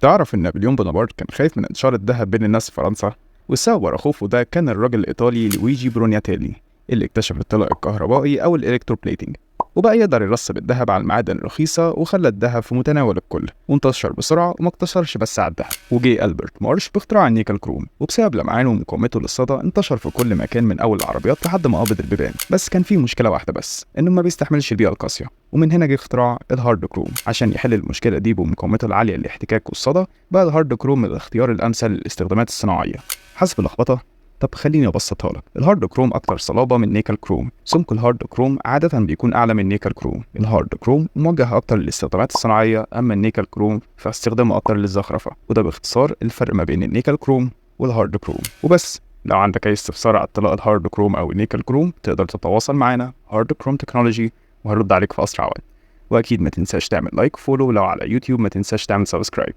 تعرف إن نابليون بونابرت كان خايف من انتشار الذهب بين الناس في فرنسا؟ والسبب ورا خوفه ده كان الراجل الإيطالي لويجي برونياتيلي اللي اكتشف الطلاء الكهربائي أو الإلكتروبليتنج، وبقى يقدر يرسب الذهب على المعادن الرخيصة وخلى الذهب في متناول الكل وانتشر بسرعة وما اقتصرش بس على الذهب. وجي ألبرت مارش باختراع النيكل كروم، وبسبب لمعانه ومقاومته للصدى انتشر في كل مكان من أول العربيات لحد مقابض البيبان. بس كان فيه مشكلة واحدة بس، إنه ما بيستحملش البيئة القاسية، ومن هنا جه اختراع الهارد كروم عشان يحل المشكلة دي. بمقاومته العالية للاحتكاك والصدى بقى الهارد كروم الاختيار الأمثل للاستخدامات الصناعية. حسب اللخبطة، طب خليني ابسطها لك. الهارد كروم اكتر صلابه من نيكل كروم. سمك الهارد كروم عاده بيكون اعلى من نيكل كروم. الهارد كروم موجه اكتر للاستخدامات الصناعيه، اما النيكل كروم فاستخدامه اكتر للزخرفه. وده باختصار الفرق ما بين النيكل كروم والهارد كروم. وبس، لو عندك اي استفسار على اطلاق الهارد كروم او النيكل كروم تقدر تتواصل معنا هارد كروم تكنولوجي، وهرد عليك في اسرع وقت. واكيد ما تنساش تعمل لايك فولو، لو على يوتيوب ما تنساش تعمل سبسكرايب.